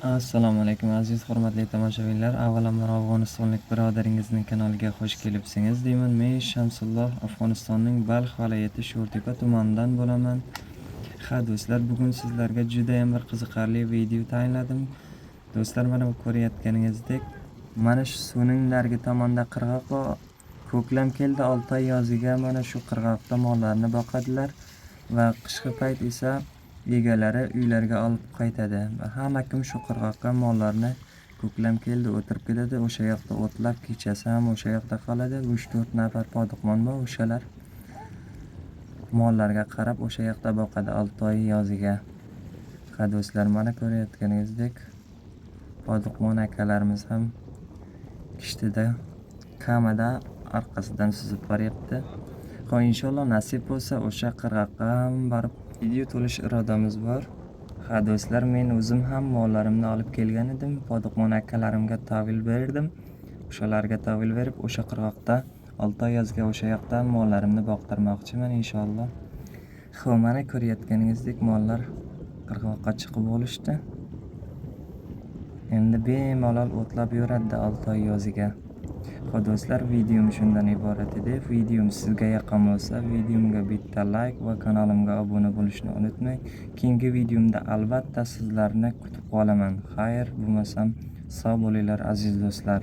Assalomu alaykum aziz hurmatli tomoshabinlar. Avvalambor afg'onistonlik birodaringizning kanaliga xush kelibsiniz deyman. Men Shamsulloh Afg'onistonning Balx viloyati Sho'rtepa tumanidan bo'laman. Ha do'stlar, bugun sizlarga juda ham bir qiziqarli video tayinladim. Do'stlar, mana bu ko'rayotganingizdek, mana shu suvning narigi tomonda qirg'oq bor. Ko'klam keldi, Oltoy yoziga mana shu qirg'oqda mollarni boqadilar va qishki payt esa egalari uylariga olib qaytadi. Hamma kim shu qirg'oqqa mollarni ko'klam keldi o'tirib ketadi. O'sha yoqda o'tlab kechasi ham o'sha yoqda qoladi. 3-4 nafar podiqmon bor, o'shalar mollarga qarab o'sha yoqda boqadi Oltoy yoziga. Ha do'stlar, mana ko'rayotganingizdek podiqmon akalarimiz ham kishtida kamada orqasidan suzib boryapti. Xo'p, inshaalloh nasib bo'lsa o'sha qirg'oqqa ham borib video to'lish irodamiz bor. Ha do'stlar, men o'zim ham mollarimni olib kelgan edim. Podiqmon akalarimga tavil berdim. O'shalarga tavil berib o'sha qirg'oqda Oltoy yoziga o'sha yoqda mollarimni boqtirmoqchiman inshaalloh. Xo'p, mana ko'rayotganingizdek mollar qirg'oqqa chiqib olishdi. Endi bemalol o'tlab yuradi Oltoy yoziga. Xo'p do'stlar, videom shundan iborat edi. Videom sizga yoqqan bo'lsa, videomga bitta like va kanalimga obuna bo'lishni unutmang. Keyingi videomda albatta sizlarni kutib qolaman. Xayr, bo'lmasam sog' bo'linglar aziz do'stlar.